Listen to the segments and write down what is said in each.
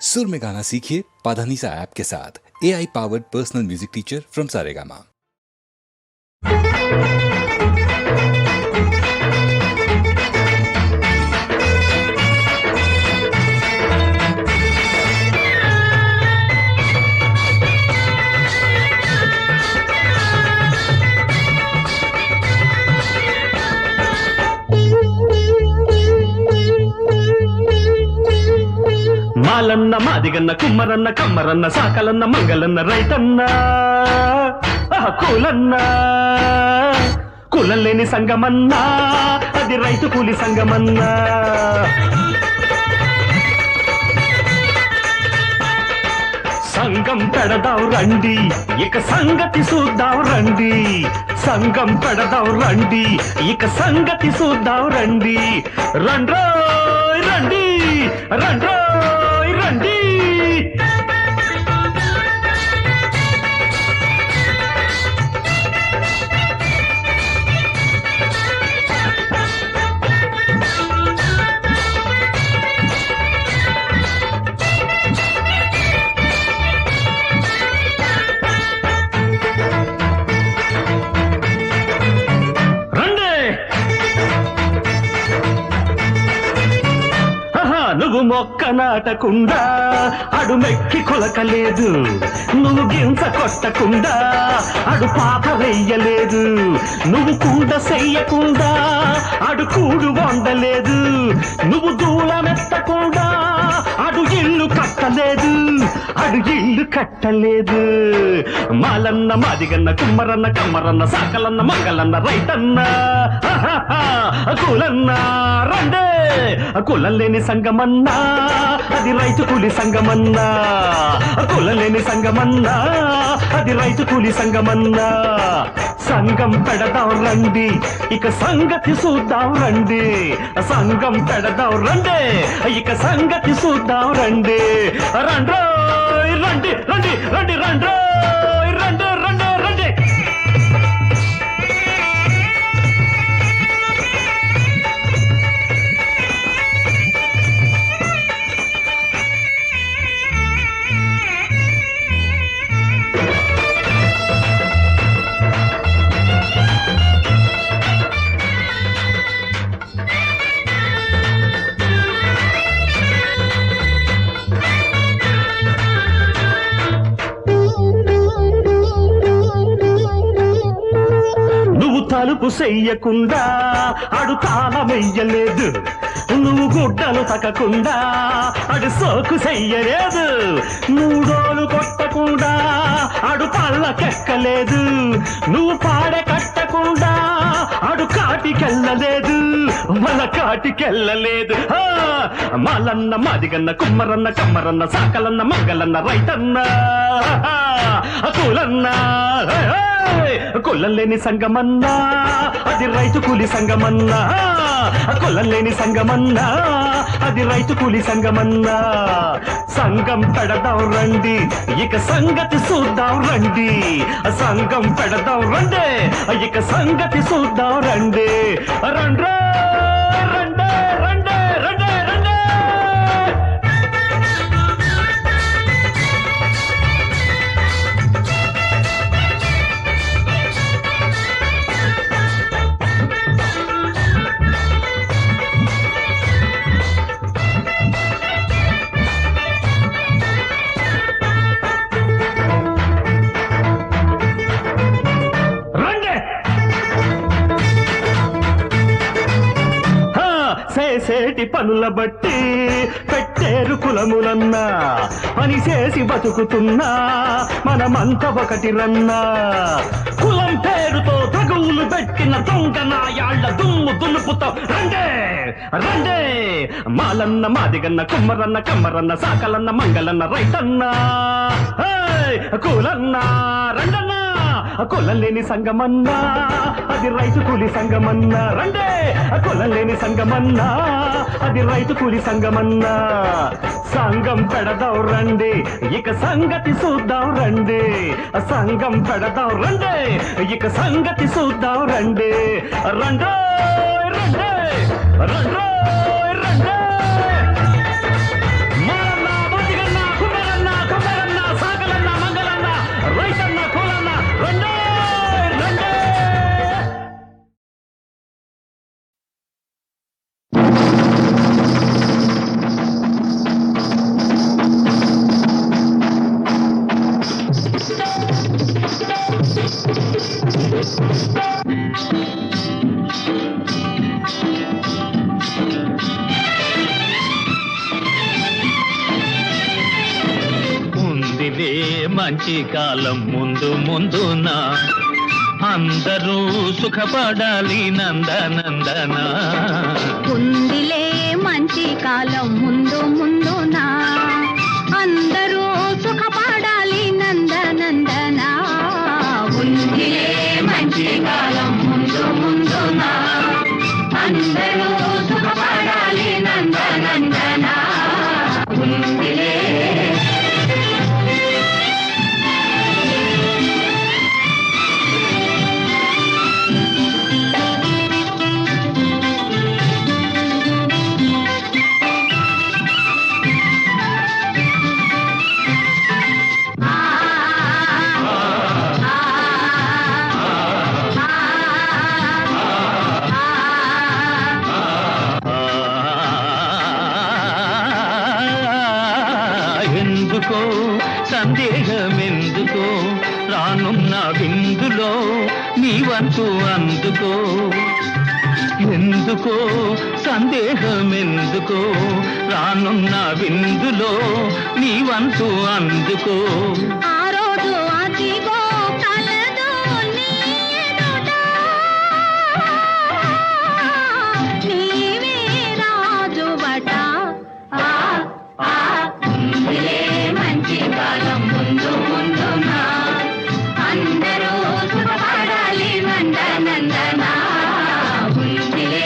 सुर में गाना सीखिए पाधानीसा ऐप के साथ। AI powered personal music teacher from Saregama. మాలన్న మాదిగన్న కుమ్మరన్న కమ్మరన్న సాకలన్న మంగళన్న రైతన్న కూలన్న కులం లేని సంగమన్నా అది రైతు కూలి సంగమన్నా. సంగం పెడదాం రండి ఇక సంగతి చూద్దాం రండి, సంగం పెడదాం రండి ఇక సంగతి చూద్దాం రండి. రండ్రోయ్ రండి రండ్రోయ్ రండి. నువ్వు మొక్క నాటకుండా అడు మెక్కి కొలకలేదు, నువ్వు గింజ కొట్టకుండా అడు పాత వెయ్యలేదు, నువ్వు కూడ చెయ్యకుండా అడు కూడు వండలేదు, నువ్వు దూలమెత్తకుండా అడు ఇల్లు కట్టలేదు, అడు ఇల్లు కట్టలేదు. మాలన్న మాదిగన్న కుమ్మరన్న కమ్మరన్న సాకలన్న మంగళన్న రైతన్న కూలన్న రండే. కులం లేని సంగమన్నా అది రైతు కూలి సంగమన్నా, కులం లేని సంగమన్నా అది రైతు కూలి సంగమన్నా. సంగం పెడదాం రండి ఇక సంగతి చూద్దాం రండి, సంగం పెడదాం రండి ఇక సంగతి చూద్దాం రండి. రండ్రోయ్ రండి రండి రండి రండ్రోయ్ రండి రండి రండి. తలుపు చెయ్యకుండా అడు తాళమెయ్యలేదు, నువ్వు గుడ్డలు తక్కకుండా అడు సోకు చెయ్యలేదు, మూడోలు కొట్టకుండా అడు పళ్ళకెక్కలేదు, నువ్వు పాడె కట్టకుండా అడు కాటికెళ్ళలేదు, మన కాటికెళ్ళలేదు. మాలన్న మాదిగన్న కుమ్మరన్న కమ్మరన్న సాకలన్న మంగళన్న రైతన్న కూలన్న. కులం లేని సంగమన్నా అది రైతు కూలి సంగమన్నా, కులం లేని సంగమన్నా అది రైతు కూలి సంగమన్నా. సంగం పెడదాం రండి ఇక సంగతి చూద్దాం రండి, సంగం పెడదాం రండి ఇక సంగతి చూద్దాం రండి. రండ్రే రండే రండే రండే రండే. చేసేటి పనుల బట్టి పెట్టేరు కులములన్నా, పని చేసి బతుకుతున్నా మనమంత ఒకటి రన్నా. కులం పేరుతో తగువులు పెట్టిన దొంగ నాయాళ్ల దుమ్ము దులుపుతాం రండే రండే. మాలన్న మాదిగన్న కుమ్మరన్న కమ్మరన్న సాకలన్న మంగళన్న రైతన్న కూలన్న రండన్న. కులం లేని సంగమన్నా అది రైతు కూలి సంగమన్నా, రండే కులం లేని సంగమన్నా అది రైతు కూలి సంగమన్నా. సంగం పెడదాం రండి ఇక సంగతి చూద్దాం రండి, సంగం పెడదాం రండి ఇక సంగతి చూద్దాం రండి. రండే రండే రండే రండే. మాలన్న మాదిగన్న మంచి కాలం ముందు ముందునా అందరూ సుఖపడాలి నందనందన ఉందిలే మంచి కాలం ముందు ముందునా అందరూ సుఖపడాలి నందనందన ఉందిలే మంచి కాలం ముందు ముందునా అందరూ సుఖపడాలి నందనందన ఉందిలే. ఎందుకో సందేహమెందుకో రానున్న విందులో నీ వంతు అందుకో ఎందుకో సందేహమెందుకో రానున్న విందులో నీ వంతు అందుకో ఆ రోజు అదిగో కలదు నీ ఎదుట నీవే రాజువట ఉందిలే మంచి కాలం ముందు ముందునా అందరూ సుఖపడాలి నందనందన ఉందిలే.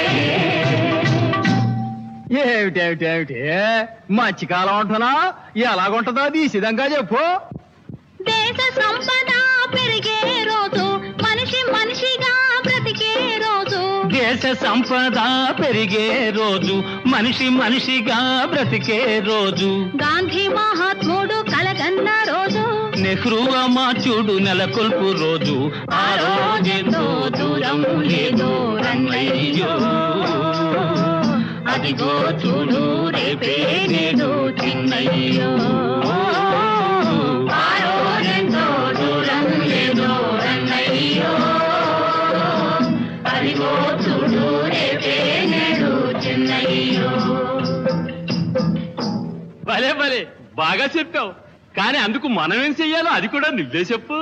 ఏమిటేమిటేమిటి మంచి కాలం అంటున్నా ఎలాగుంటుందో అది సిద్ధంగా చెప్పు. దేశ సంపద పెరిగే రోజు మనిషి మనిషిగా బ్రతికే రోజు దేశ సంపద పెరిగే రోజు మనిషి మనిషిగా బ్రతికే రోజు గాంధీ మహాత్ముడు కలగన్న రోజు నెహ్రూ అమాత్యుడు నెలకొల్పు రోజు ఆ రోజెంతో దూరం లేదో రన్నయ్యో అదిగో చూడు రేపే నేడు చిన్నయ్యో ఆ రోజెంతో దూరం లేదో రన్నయ్యో అదిగో చూడు రేపే నేడు చిన్నయ్యో. భలే భలే బాగా చెప్పావు, కానీ అందుకు మనం ఏం చెయ్యాలో అది కూడా నువ్వే చెప్పు.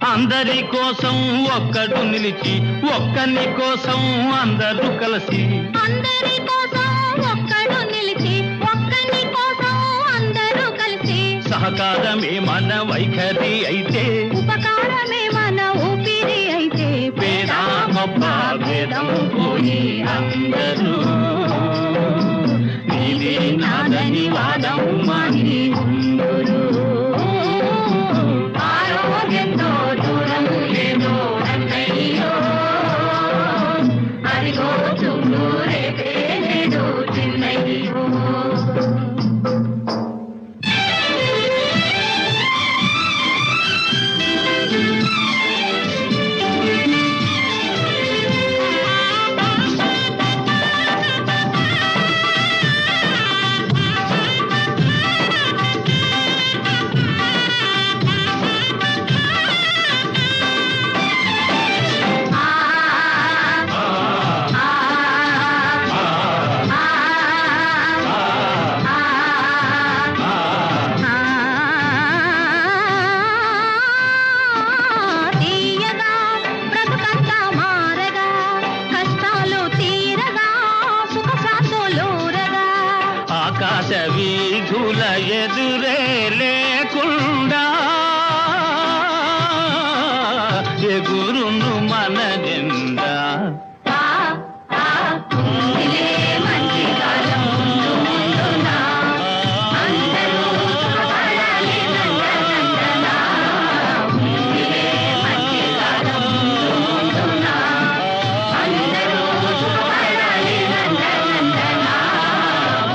అందరి కోసం ఒక్కడు నిలిచి ఒక్కని కోసం అందరూ కలిసి అందరి కోసం ఒక్కడు నిలిచి ఒక్కని కోసం అందరూ కలిసి సహకారమే మన వైఖరి అయితే ఉపకారమే మన ఊపిరి అయితే పేద గొప్ప భేదం పోయి అందరూ నీది నాదని వాదం మాని ఉందురు ఆరోగ్యంతో దూరం లేదో అన్నయ్యో అదిగో చూడు రేపే నేడు చిన్నయ్యో. తీయగా బ్రతుకంతా మారగా కష్టాలు తీరగా సుఖ శాంతులూరగా ఆకాశ వీధుల ఎదురే లేకుండా ఎగురును మన జెండా ఉందిలే మంచి కాలం ముందు ముందునా అందరూ సుఖపడాలి నందనందన ఉందిలే మంచి కాలం ముందు ముందునా అందరూ సుఖపడాలి నందనందన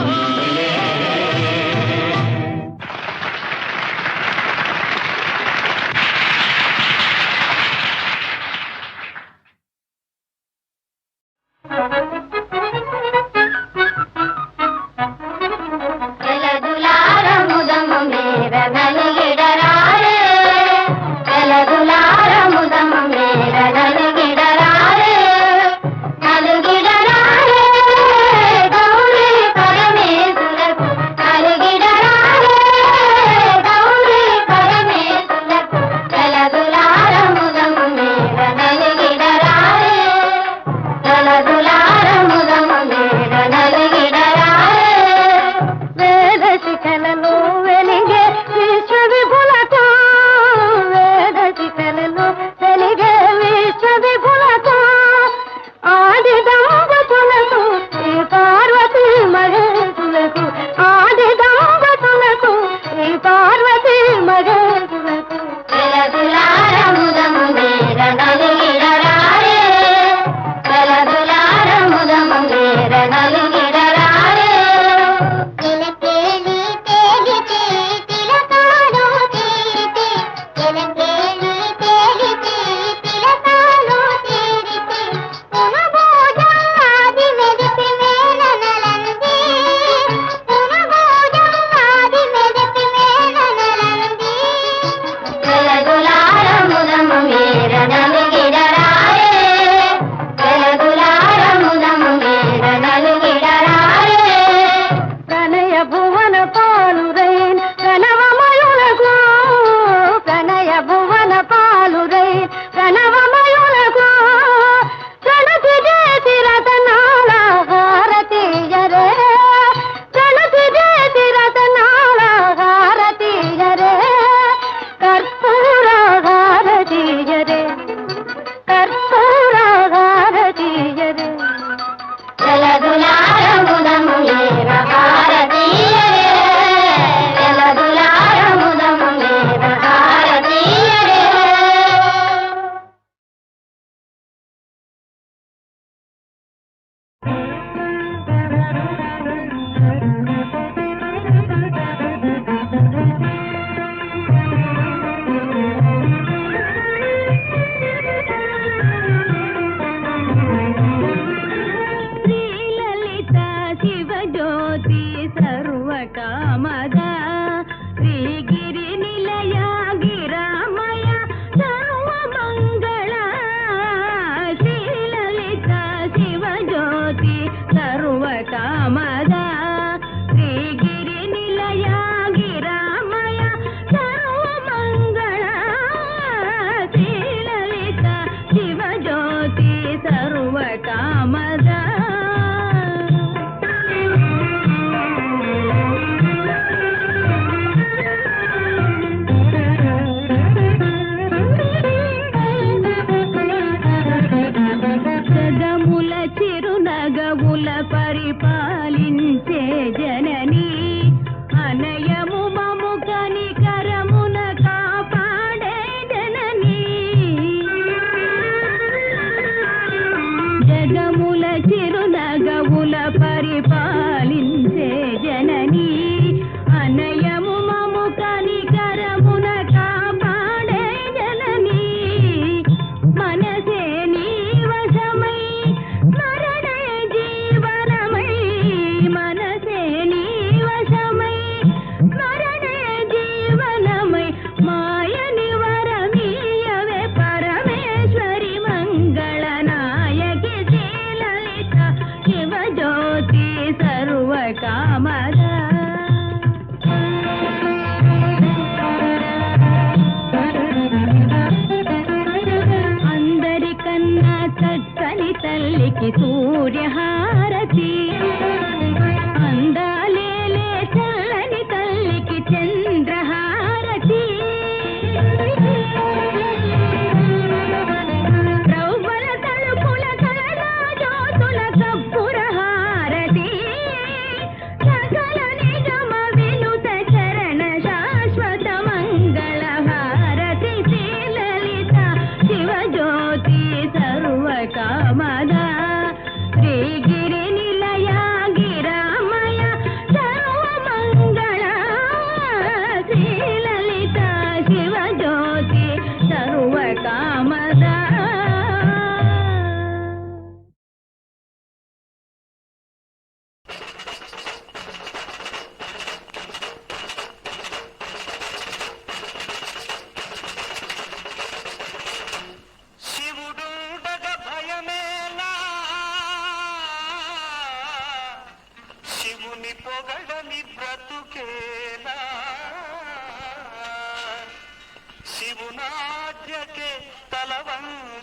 ఉందిలే.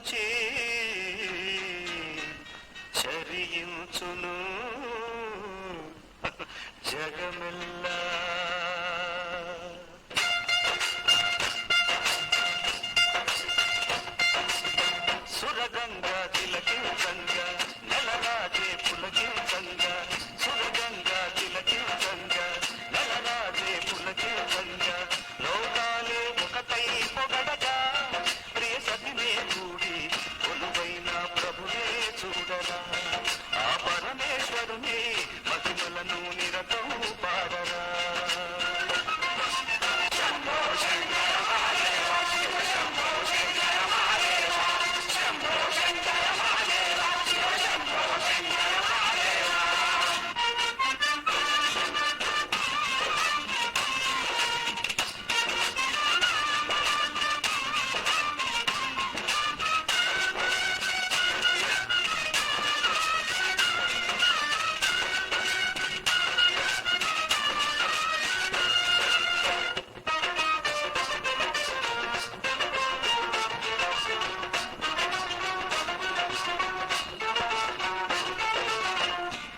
చూచి చరించును జగమెల్లా సురగంగా తిలకించంగా నెలరాజే పులకించంగా సురగంగా తిలకించంగా నెలరాజే పులకించంగా లోకాలే ఒకటై పొగడగా ప్రియ సతినే కూడి కొలువైన ప్రభునే చూడరా ఆ పరమేశ్వరుని మహిమలను నిరతం పాడరా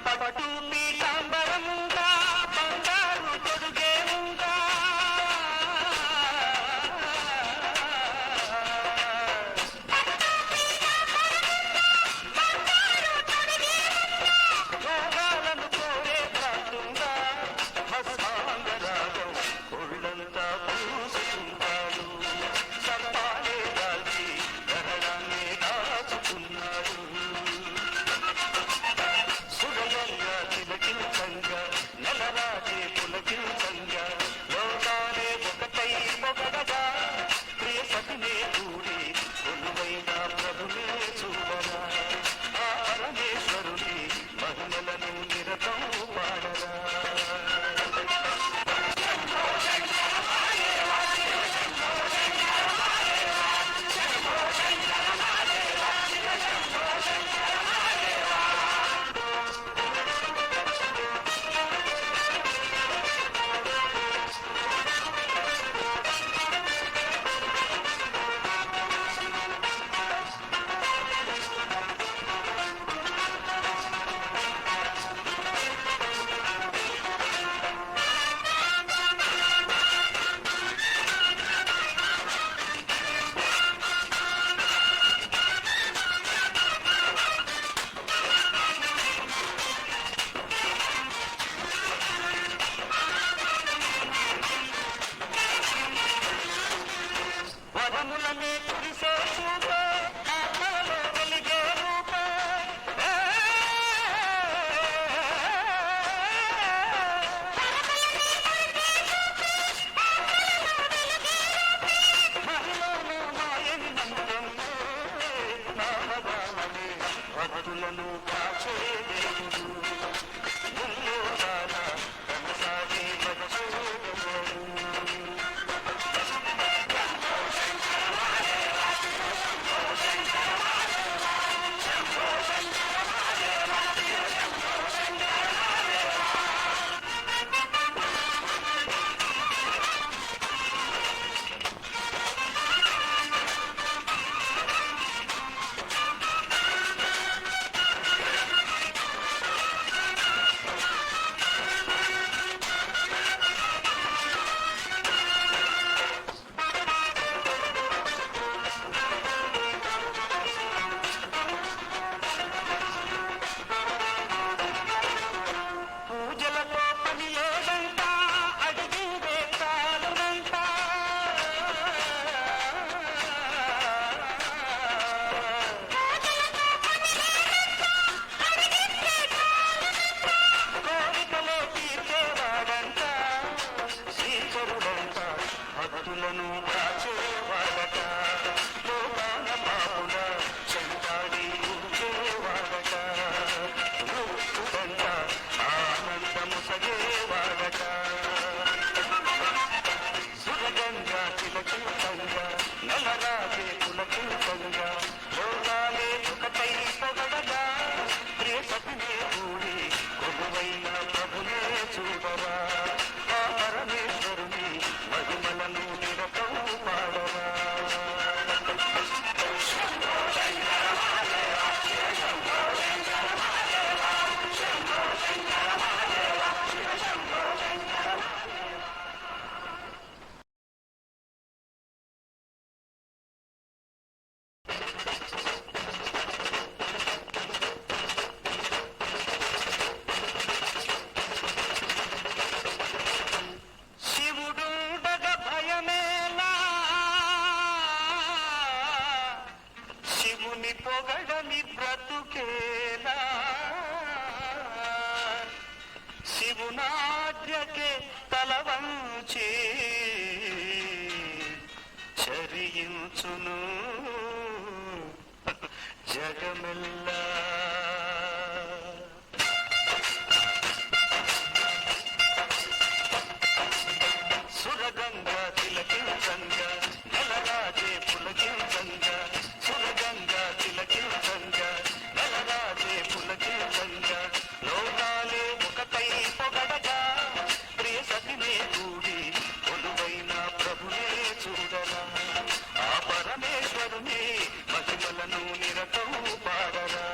పటు పీతాంబరముగా బంగారు తొడుగేముగా భోగాలను కోరే ప్రాంతంగా భస్మాంగరాగం ఒళ్ళంతా పూసుకుంటాడు సప్పాలే దాల్చి గరడాన్ని దాచుకున్నాడు సురయంగా తిలకించంగా నెలరాజే పులకించంగా లోకాలే ఒకటై పొగడగా ప్రియ సతినే కూడి కొలువైన ప్రభునే చూడరా ఆ పరమేశ్వరుని మహిమలను నిరతం పాడరా వరములనే కురిసే చూపే ఆత్మలో వెలిగే రూపే మహిళను మాయని మంత్రమే నామగానమే భక్తులను కాచే దేవుడు ముల్లోకాల కనసాగే భక్తుడు పూజలతో పని లేదంట అడిగిందే చాలునంట కోరికలే తీర్చేవాడంట శ్రీకరుడంట భక్తులను కాచేవాడట లోకాన పాపుల చెంతాడి ఊచేవాడట రూపుడంట ఆనందము సగేవాడట సురగంగా తిలకించంగా నెలరాజే పులకించంగా లోకాలే ఒకటై పొగడగా ప్రియ సతినే కూడి కొలువైన ప్రభునే చూడరా ఆ పరమేశ్వరుని మహిమలను నిరతం పాడరా చూచి చరించును జగమెల్లా. సురగంగా తిలకించంగా నలరాజే పులకించంగా, సురగంగా తిలకించంగా నలరాజే పులకించంగా, లోకాలే ఒకటై పొగడగా ప్రియ సతినే కూడి కొలువైన ప్రభునే చూడరా, ఆ పరమేశ్వరుని మహిమలను నిరతం పాడరా.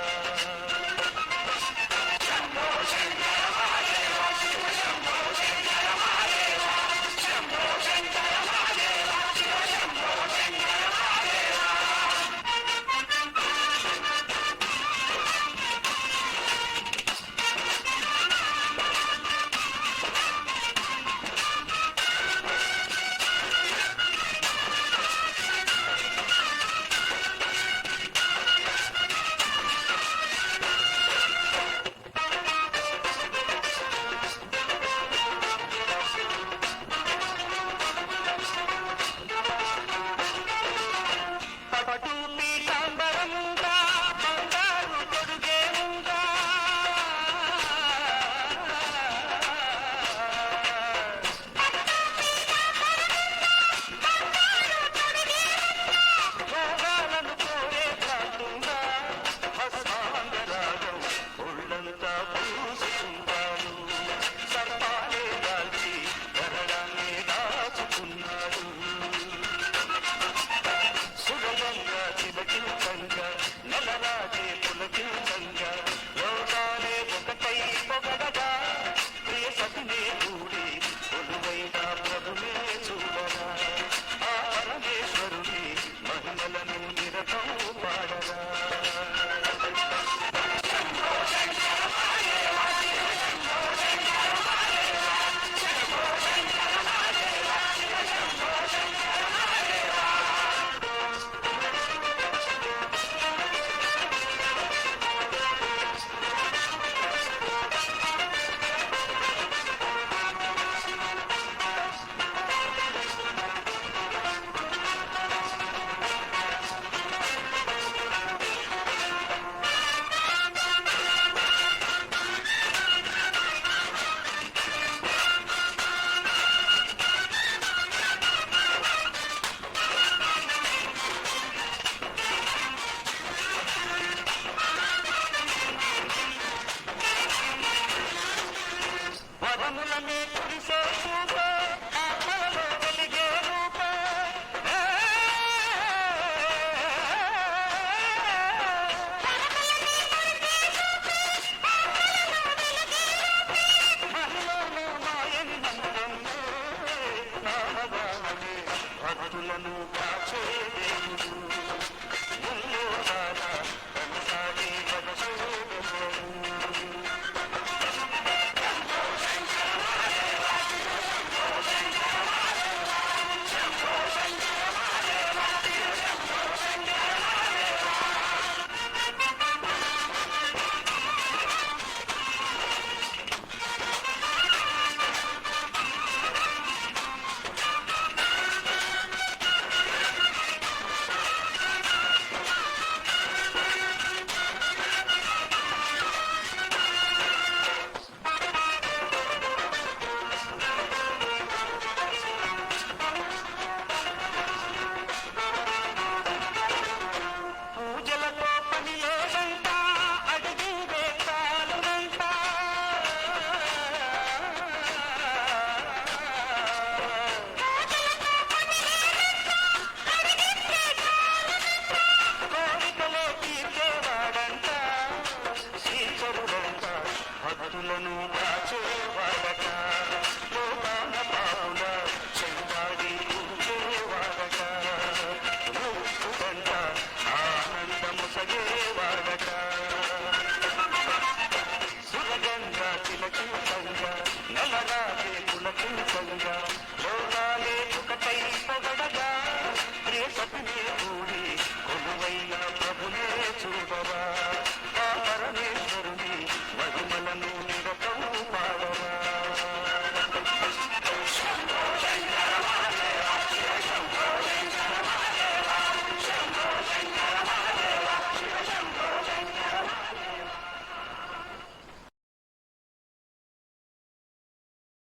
పటు పీతాంబరముగా బంగారు కొడుగే ఉందా, భోగాలను కోరే కాకుండా హస్తాంగరాగం ఒళ్ళంతా పూసుకుంటాడు, సర్పాలే దాల్చి గరడాన్ని దాచుకున్నాడు. సుగంగా చిలకించంగా నలరాజే పులకించంగా, లోకాలే ఒకటై పొగడగా ప్రియ సతినే కూడి కొలువైన ప్రభునే చూడరా, ఆ పరమేశ్వరుని మహిమలను నిరతం పాడరా. వరములనే కురిసే చూప ఆత్మలో వెలిగే రూప, మహిళను మాయని నందన్నే నామగానమే భక్తులను కాచే దేవుడు,